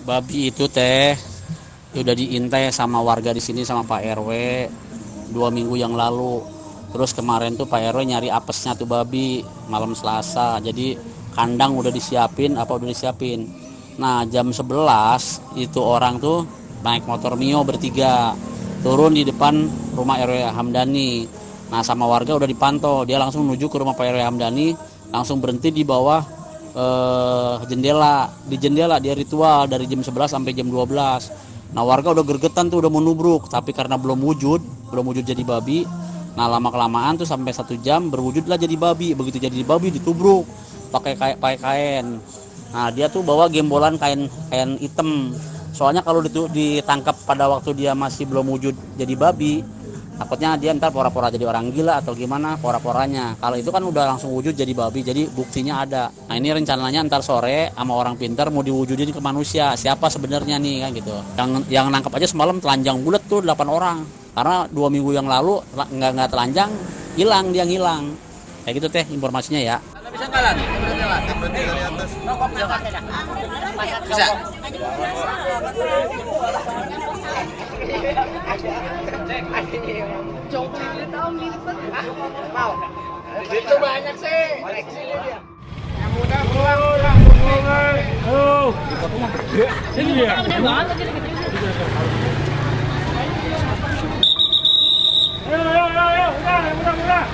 Babi itu teh udah diintai sama warga di sini sama Pak RW 2 minggu yang lalu. Terus kemarin tuh Pak RW nyari apesnya tuh babi malam Selasa. Jadi kandang udah disiapin, Nah jam 11 itu orang tuh naik motor Mio bertiga turun di depan rumah RW Hamdani. Nah sama warga udah dipantau, dia langsung menuju ke rumah Pak RW Hamdani, langsung berhenti di bawah jendela. Di jendela dia ritual dari jam 11 sampai jam 12. Nah warga udah gergetan tuh, udah mau nubruk, tapi karena belum wujud jadi babi. Nah lama kelamaan tuh sampai 1 jam berwujudlah jadi babi. Begitu jadi babi ditubruk pakai kain. Nah dia tuh bawa gembolan kain hitam. Soalnya kalau ditangkap pada waktu dia masih belum wujud jadi babi, takutnya dia ntar pora-pora jadi orang gila atau gimana pora-poranya. Kalau itu kan udah langsung wujud jadi babi, jadi buktinya ada. Nah ini rencananya ntar sore sama orang pintar mau diwujudin ke manusia. Siapa sebenarnya nih kan gitu. Yang nangkap aja semalam telanjang bulat tuh 8 orang. Karena 2 minggu yang lalu nggak telanjang, hilang. Kayak gitu teh informasinya ya. Bisa nggak lan? Berarti dari atas. Bisa. Mau. Itu banyak sih. Yang muda pulang. Oh. Sini dia. Ayo. Udah.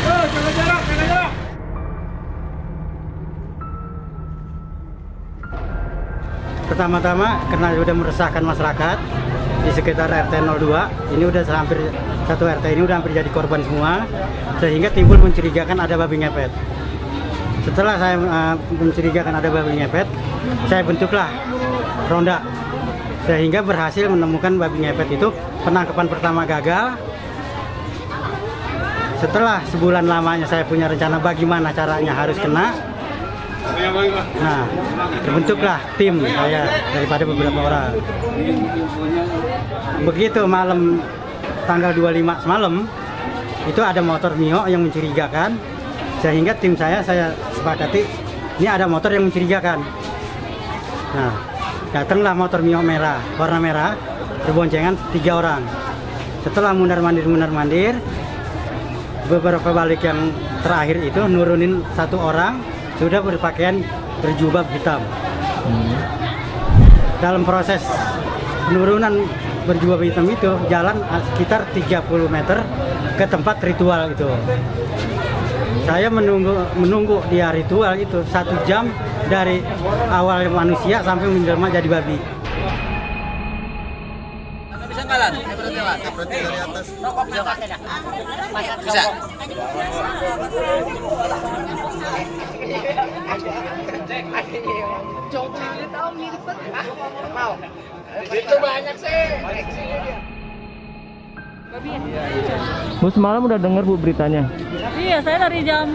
Jaga jarak. Pertama-tama karena sudah meresahkan masyarakat di sekitar RT 02, ini udah hampir satu RT ini udah hampir jadi korban semua, sehingga timbul mencurigakan ada babi ngepet. Setelah saya mencurigakan ada babi ngepet, saya bentuklah ronda, sehingga berhasil menemukan babi ngepet itu. Penangkapan pertama gagal. Setelah sebulan lamanya saya punya rencana bagaimana caranya harus kena. Nah, terbentuklah tim saya daripada beberapa orang. Begitu malam tanggal 25 semalam, itu ada motor Mio yang mencurigakan, sehingga tim saya sepakati ini ada motor yang mencurigakan. Nah, datanglah motor Mio merah, warna merah, berboncengan 3 orang. Setelah mundar-mandir, beberapa balik yang terakhir itu nurunin 1 orang sudah berpakaian berjubah hitam. Dalam proses penurunan berjubah hitam itu jalan sekitar 30 meter ke tempat ritual itu. Saya menunggu dia ritual itu 1 jam dari awal manusia sampai menjelma jadi babi. Bisa nggak lan? Berarti dari atas. Bisa. Mau. Itu banyak sih. Bu semalam udah dengar Bu beritanya? Iya, saya dari jam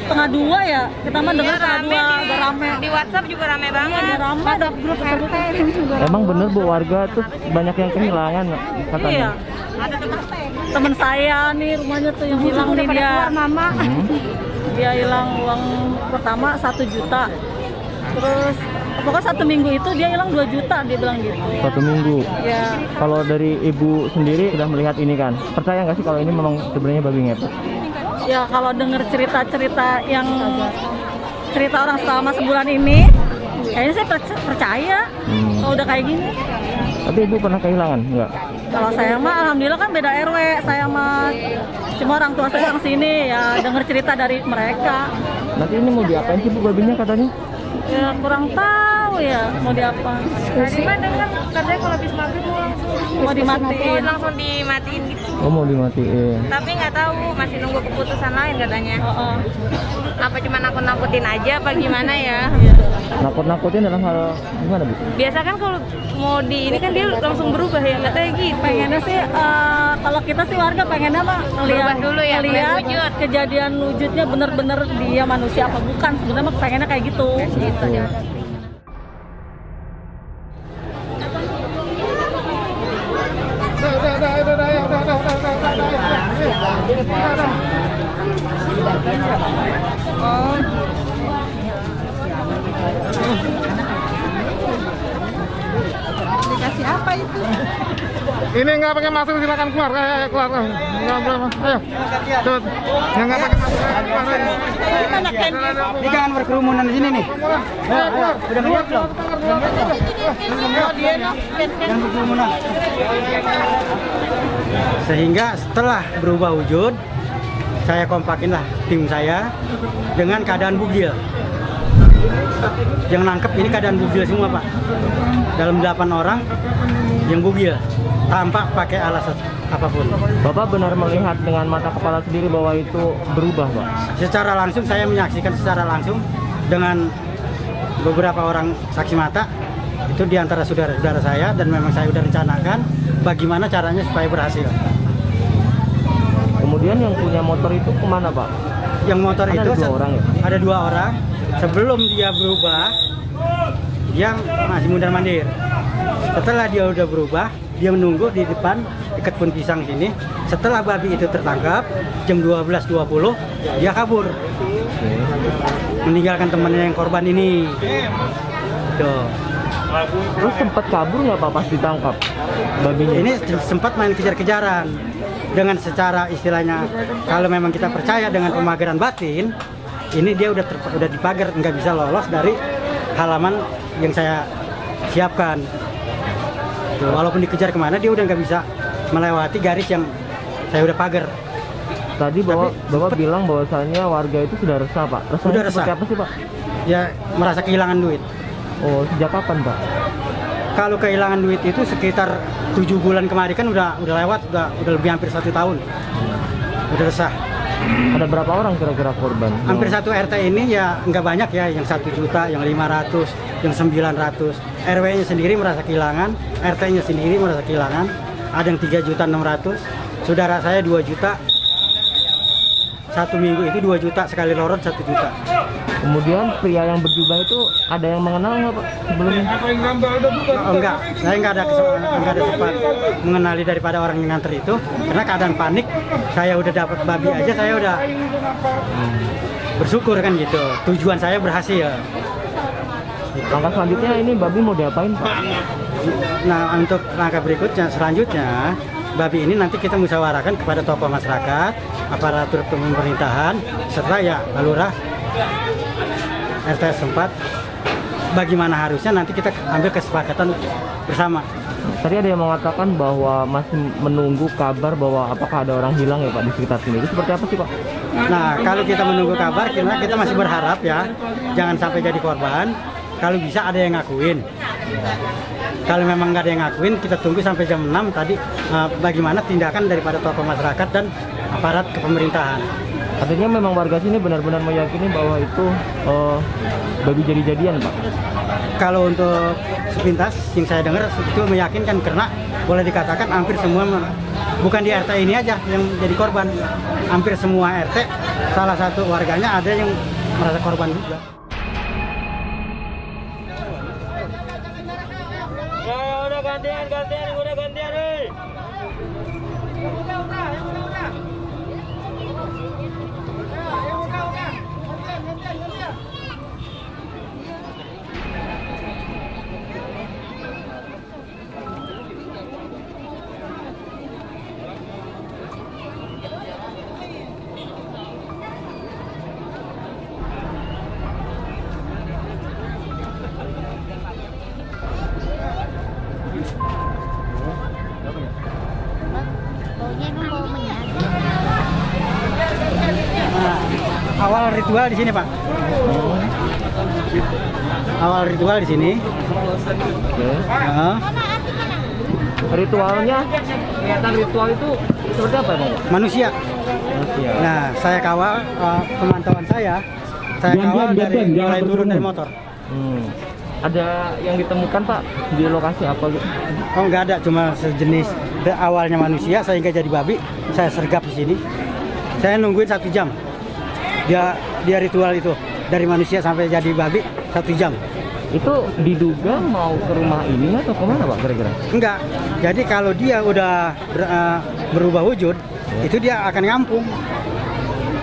1:30 ya. Kita mah dengar 1:30 udah rame. Di WhatsApp juga rame banget. Iya, rame ada grup RT. Emang bener Bu warga tuh banyak yang kehilangan katanya? Iya. Temen saya nih rumahnya tuh yang hilang nih dia. Mama. Dia hilang uang pertama 1 juta. Terus pokoknya 1 minggu itu dia hilang 2 juta dia bilang gitu. 1 minggu. Ya. Kalau dari Ibu sendiri sudah melihat ini kan, percaya nggak sih kalau ini memang sebenarnya babi ngepet? Ya kalau dengar cerita-cerita yang cerita orang selama sebulan ini, kayaknya saya percaya kalau udah kayak gini. Tapi Ibu pernah kehilangan nggak? Kalau saya mah alhamdulillah kan beda RW, saya mah cuma orang tua saya yang sini ya dengar cerita dari mereka. Nanti ini mau diapain sih Bu babinya katanya? Ya kurang tahu ya mau diapa. Tadi mah dengar katanya kalau habis maghrib Mau dimatiin. langsung dimatiin gitu. Oh mau dimatiin. Tapi nggak tahu, masih nunggu keputusan lain katanya. Oh. Apa cuma nakut-nakutin aja apa gimana ya? Nakut-nakutin dalam hal gimana Bu? Biasa kan kalau mau di ini kan dia langsung berubah ya, katanya gitu. Pengennya sih kalau kita sih warga pengennya mah Berubah dulu ya, lihat wujud. kejadian wujudnya bener-bener dia manusia apa bukan. Sebenarnya mah pengennya kayak gitu. Dikasih apa itu? Ini nggak pakai masker silakan keluar. Ayo keluar. Nggak berapa. Ayo. Cepet. Yang nggak pakai masker keluar. Ayo. Gimana kan? Ini jangan berkerumunan di sini nih. Ayo, keluar. Udah ngeliat belum? Jangan berkerumunan. Sehingga setelah berubah wujud, saya kompakin lah tim saya dengan keadaan bugil. Yang nangkep ini keadaan bugil semua, Pak. Dalam 8 orang yang bugil tanpa pakai alas apapun. Bapak benar melihat dengan mata kepala sendiri bahwa itu berubah, Pak? Secara langsung saya menyaksikan secara langsung dengan beberapa orang saksi mata. Itu diantara saudara-saudara saya, dan memang saya sudah rencanakan bagaimana caranya supaya berhasil. Kemudian yang punya motor itu kemana, Pak? Yang motor Ada itu dua orang ya? ada 2 orang. Sebelum dia berubah, dia masih mundar-mandir. Setelah dia udah berubah, dia menunggu di depan dekat pohon pisang sini. Setelah babi itu tertangkap jam 12.20, dia kabur, meninggalkan temannya yang korban ini. Tuh. Terus sempat kabur nggak, Pak, pas ditangkap babinya? Ini sempat main kejar-kejaran dengan secara istilahnya, kalau memang kita percaya dengan pemageran batin, ini dia udah dipagar, nggak bisa lolos dari halaman yang saya siapkan. Tuh, walaupun dikejar kemana, dia udah nggak bisa melewati garis yang saya udah pagar. Tadi Bapak bilang bahwasannya warga itu sudah resah, Pak. Resahnya Sudah resah. seperti apa sih, Pak? Ya merasa kehilangan duit. Oh, sejak kapan, Pak? Kalau kehilangan duit itu sekitar 7 bulan kemarin, kan udah lewat, udah lebih hampir 1 tahun. Udah resah. Ada berapa orang kira-kira korban? Hampir satu RT ini ya nggak banyak ya, yang 1 juta, yang 500, yang 900. RW-nya sendiri merasa kehilangan, RT-nya sendiri merasa kehilangan. Ada yang 3.600.000, saudara saya 2 juta. 1 minggu itu 2 juta, sekali lorot 1 juta. Kemudian pria yang berjubah itu ada yang mengenal nggak, Pak, sebelumnya? Oh, enggak, saya nggak ada sempat mengenali daripada orang yang nganter itu, karena keadaan panik. Saya udah dapat babi aja, saya udah bersyukur kan gitu. Tujuan saya berhasil. Langkah selanjutnya ini babi mau diapain, Pak? Nah, untuk langkah berikutnya, selanjutnya babi ini nanti kita musyawarahkan kepada tokoh masyarakat, aparatur pemerintahan, serta ya lurah, RT setempat. Bagaimana harusnya nanti kita ambil kesepakatan bersama. Tadi ada yang mengatakan bahwa masih menunggu kabar bahwa apakah ada orang hilang ya, Pak, di sekitar sini. Itu seperti apa sih, Pak? Nah, kalau kita menunggu kabar, kita masih berharap ya, jangan sampai jadi korban. Kalau bisa ada yang ngakuin. Kalau memang nggak ada yang ngakuin, kita tunggu sampai jam 6 tadi bagaimana tindakan daripada tokoh masyarakat dan aparat kepemerintahan. Artinya memang warga sini benar-benar meyakini bahwa itu babi jadi-jadian, Pak? Kalau untuk sepintas yang saya dengar itu meyakinkan, karena boleh dikatakan hampir semua, bukan di RT ini aja yang jadi korban, hampir semua RT salah satu warganya ada yang merasa korban juga. Udah gantian, udah gantian, hei. Nah, awal ritual di sini, Pak. Awal ritual di sini. Oke. Nah, Ritualnya, kelihatan ritual itu seperti apa, Bang? manusia. Manusia. Nah, saya kawal pemantauan saya kawal dari mulai turun dari motor. Ada yang ditemukan, Pak, di lokasi apa gitu? Oh, nggak ada, cuma sejenis awalnya manusia sehingga jadi babi. Saya sergap di sini. Saya nungguin 1 jam. Dia ritual itu dari manusia sampai jadi babi 1 jam. Itu diduga mau ke rumah ini atau kemana, Pak, kira-kira? Enggak. Jadi kalau dia udah berubah wujud, itu dia akan ngampung.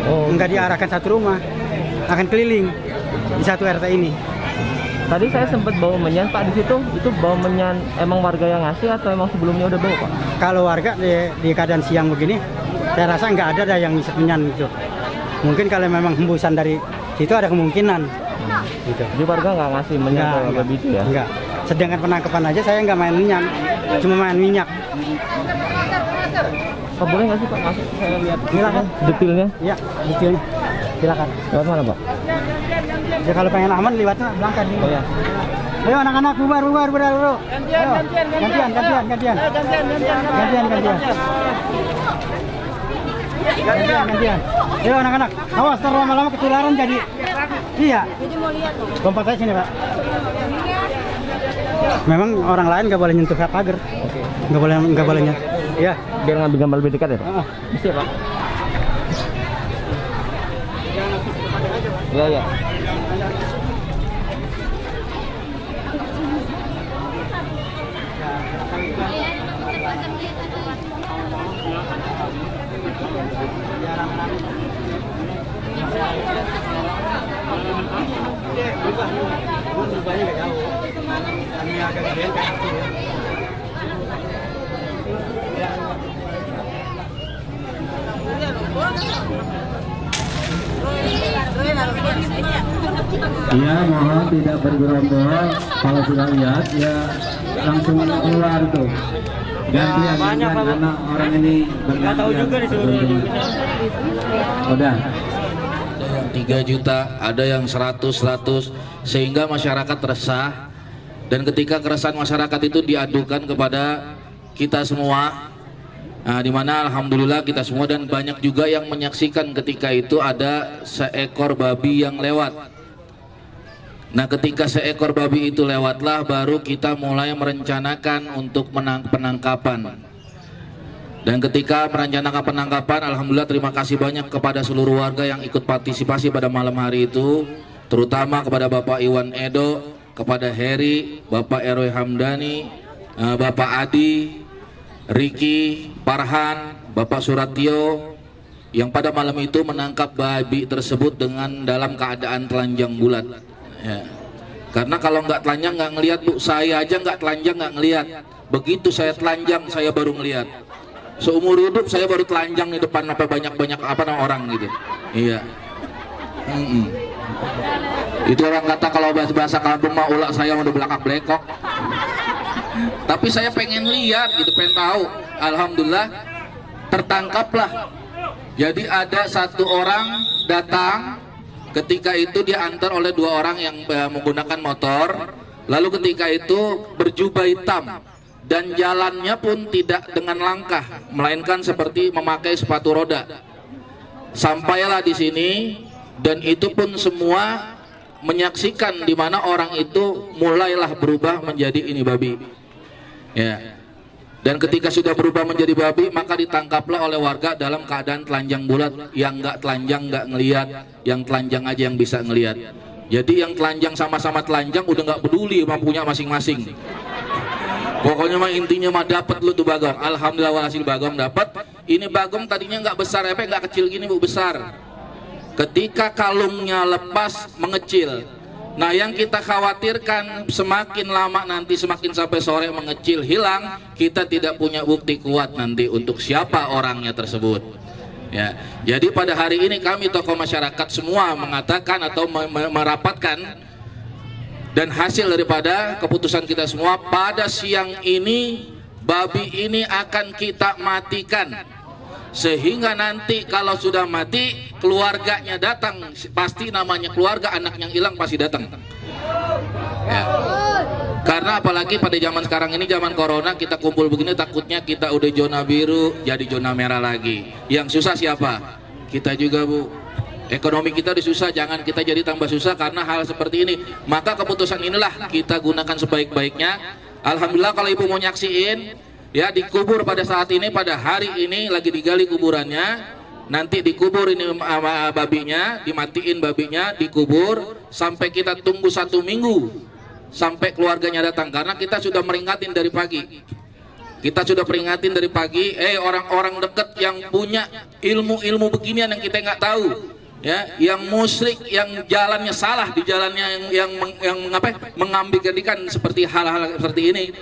Oh, Enggak diarahkan satu rumah, akan keliling di satu RT ini. Tadi saya sempat bawa menyan Pak di situ. Itu bawa menyan emang warga yang ngasih atau emang sebelumnya udah bawa Pak? Kalau warga di keadaan siang begini, saya rasa nggak ada dah yang ngisi menyan gitu. Mungkin kalau memang hembusan dari situ ada kemungkinan. Gitu. Jadi warga nggak ngasih menyan ke babi itu ya? Enggak. Sedangkan penangkapan aja saya nggak main minyak, cuma main minyak. Pak boleh nggak sih Pak masuk? Saya lihat Silakan. detailnya. Iya, detailnya. Silakan. Lewat mana Pak? Ya kalau pengen aman lewatnya belangkan. Oh ya. Ayo anak-anak bubar bro. Gantian. Ayo anak-anak, awas ntar lama-lama ketularan jadi. Iya. Jadi mau lihat tuh. Lompat aja sini Pak. Memang orang lain nggak boleh nyentuh pagar. Oke. Nggak bolehnya. Iya. Biar ngambil gambar lebih dekat ya Pak? Bisa ya Pak? Iya ya. Iya, mohon tidak bergerombol. Kalau sudah lihat ya langsung keluar tuh. Gantian karena orang ini nggak tahu juga disuruh. Udah. Ada yang 3 juta, ada yang 100 sehingga masyarakat resah, dan ketika keresahan masyarakat itu diadukan kepada kita semua. Nah, dimana alhamdulillah kita semua dan banyak juga yang menyaksikan ketika itu ada seekor babi yang lewat. Nah, ketika seekor babi itu lewatlah baru kita mulai merencanakan untuk penangkapan. Dan ketika merencanakan penangkapan, alhamdulillah terima kasih banyak kepada seluruh warga yang ikut partisipasi pada malam hari itu, terutama kepada Bapak Iwan Edo, kepada Heri, Bapak RW Hamdani, Bapak Adi, Riki, Farhan, Bapak Suratio, yang pada malam itu menangkap babi tersebut dengan dalam keadaan telanjang bulat. Ya. Karena kalau nggak telanjang nggak ngelihat Bu, saya aja nggak telanjang nggak ngelihat. Begitu saya telanjang saya baru ngelihat. Seumur hidup saya baru telanjang di depan banyak orang gitu. Iya. Itu orang kata kalau bahasa kampung mah ulak saya udah belakang blekok. Tapi saya pengen lihat gitu, pengen tahu. Alhamdulillah tertangkaplah. Jadi ada satu orang datang, ketika itu diantar oleh 2 orang yang menggunakan motor. Lalu ketika itu berjubah hitam dan jalannya pun tidak dengan langkah, melainkan seperti memakai sepatu roda. Sampailah di sini dan itu pun semua menyaksikan di mana orang itu mulailah berubah menjadi ini babi. Ya. Dan ketika sudah berubah menjadi babi, maka ditangkaplah oleh warga dalam keadaan telanjang bulat. Yang nggak telanjang nggak ngelihat, yang telanjang aja yang bisa ngelihat. Jadi yang telanjang sama-sama telanjang udah nggak peduli mampunya masing-masing. Pokoknya mah intinya mah dapat lu tuh bagong. Alhamdulillah hasil bagong dapat. Ini bagong tadinya nggak besar, nggak kecil gini Bu, besar. Ketika kalungnya lepas mengecil. Nah, yang kita khawatirkan semakin lama nanti, semakin sampai sore mengecil hilang, kita tidak punya bukti kuat nanti untuk siapa orangnya tersebut. Ya, jadi pada hari ini kami tokoh masyarakat semua mengatakan atau merapatkan, dan hasil daripada keputusan kita semua pada siang ini babi ini akan kita matikan. Sehingga nanti kalau sudah mati keluarganya datang, pasti namanya keluarga, anak yang hilang pasti datang ya. Karena apalagi pada zaman sekarang ini, zaman corona, kita kumpul begini takutnya kita udah zona biru jadi zona merah lagi. Yang susah siapa? Kita juga Bu. Ekonomi kita udah susah, jangan kita jadi tambah susah karena hal seperti ini. Maka keputusan inilah kita gunakan sebaik-baiknya. Alhamdulillah kalau Ibu mau nyaksiin, ya, dikubur pada saat ini, pada hari ini lagi digali kuburannya. Nanti dikubur ini babinya, dimatiin babinya, dikubur sampai kita tunggu 1 minggu sampai keluarganya datang. Karena kita sudah meringatin dari pagi. Kita sudah peringatin dari pagi, orang-orang dekat yang punya ilmu-ilmu beginian yang kita nggak tahu, ya, yang musyrik, yang jalannya salah, di jalannya yang mengambang-ikan seperti hal-hal seperti ini,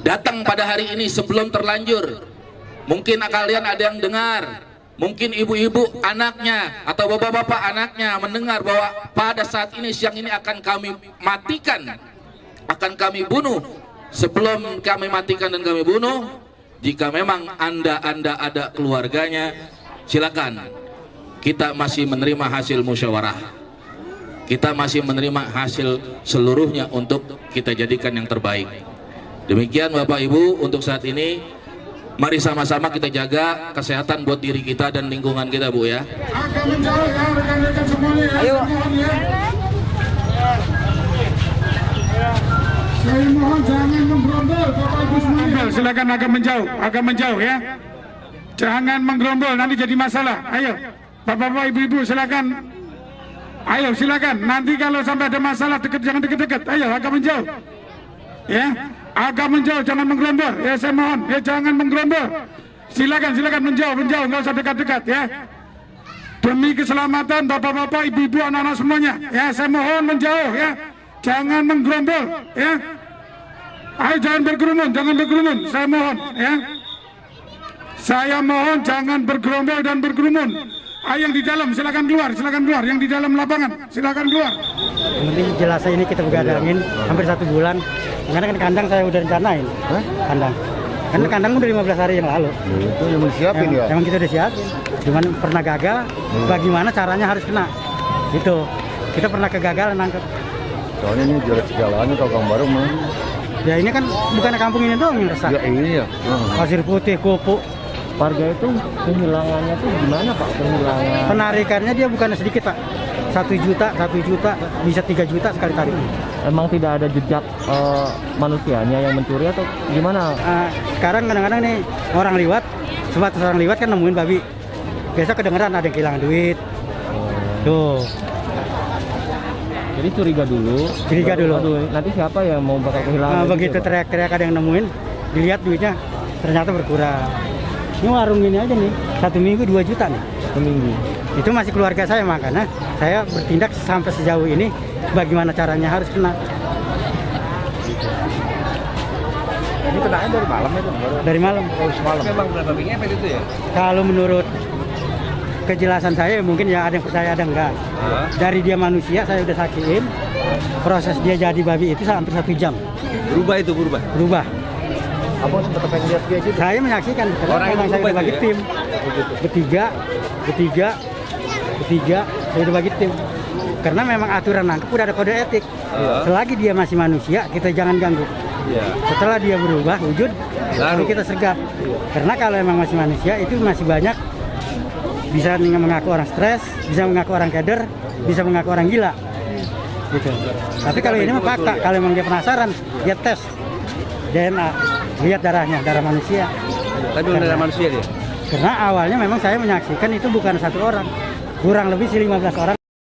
datang pada hari ini sebelum terlanjur. Mungkin kalian ada yang dengar, mungkin ibu-ibu anaknya atau bapak-bapak anaknya mendengar bahwa pada saat ini, siang ini akan kami matikan, akan kami bunuh. Sebelum kami matikan dan kami bunuh, jika memang anda ada keluarganya, silakan. Kita masih menerima hasil musyawarah, kita masih menerima hasil seluruhnya untuk kita jadikan yang terbaik. Demikian Bapak Ibu untuk saat ini. Mari sama-sama kita jaga kesehatan buat diri kita dan lingkungan kita, Bu, ya. Agak menjauh ya rekan-rekan semuanya. Ayo. Saya mohon jangan menggerombol, Bapak Ibu semuanya. Silakan agak menjauh ya. Jangan menggerombol, nanti jadi masalah. Ayo, Bapak-bapak, Ibu-ibu silakan. Ayo silakan. Nanti kalau sampai ada masalah jangan deket-deket. Ayo agak menjauh. Ya, agak menjauh, jangan menggerombol. Ya saya mohon, ya jangan menggerombol. Silakan menjauh, nggak usah dekat-dekat ya. Demi keselamatan Bapak-bapak, Ibu-ibu, anak-anak semuanya. Ya saya mohon menjauh ya. Jangan menggerombol ya. Ayo jangan berkerumun. Saya mohon ya. Saya mohon jangan bergerombol dan berkerumun. Ayo yang di dalam silakan keluar. Yang di dalam lapangan silakan keluar. Ini jelasnya ini kita begadangin hampir 1 bulan. Karena kan kandang saya udah rencanain. Kandang. Karena kandang udah 15 hari yang lalu. Itu yang disiapin ya. Emang kita udah siapin. Cuman pernah gagal. Bagaimana caranya harus kena. Itu. Kita pernah kegagalan nangkep. Soalnya ini jelek segalanya kalau Kang Baru mah. Ya ini kan bukan kampung ini doang yang resah. Ya ini ya. Pasir putih, kupu. Warga itu kehilangannya tuh gimana Pak? Kehilangan Penarikannya dia bukan sedikit Pak. 1 juta, bisa 3 juta sekali tarik. emang tidak ada jejak manusianya yang mencuri atau gimana? Sekarang kadang-kadang nih orang liwat, sebatas orang liwat kan nemuin babi. Biasa kedengeran ada yang kehilangan duit. Tuh. Jadi curiga dulu. Aduh, nanti siapa yang mau bakal kehilangan? Begitu teriak-teriak ada yang nemuin, dilihat duitnya ternyata berkurang. Ini warung ini aja nih, 1 minggu 2 juta nih. 1 minggu. Itu masih keluarga saya, makanya saya bertindak sampai sejauh ini. Bagaimana caranya harus kena. Ini kenanya dari malam itu? Dari malam. Oh, semalam. Memang berapa babinya apa itu ya? Kalau menurut kejelasan saya mungkin ya ada yang percaya ada enggak. Dari dia manusia saya udah saksiin proses dia jadi babi itu hampir 1 jam. Berubah. Abang sempat pengen lihat dia gitu? Saya menyaksikan. Orang yang saya udah bagi ya? tim. Bertiga. Saya udah bagi tim. Karena memang aturan nangkep udah ada kode etik. Selagi dia masih manusia kita jangan ganggu. Setelah dia berubah wujud, baru kita sergap. Karena kalau emang masih manusia itu masih banyak. Bisa mengaku orang stres, bisa mengaku orang keder, bisa mengaku orang gila, gitu. Tapi kalau ini mah fakta. Kalau memang dia penasaran, dia tes DNA, lihat darahnya, darah manusia. Tapi bukan darah manusia dia? Karena awalnya memang saya menyaksikan itu bukan 1 orang, kurang lebih 15 orang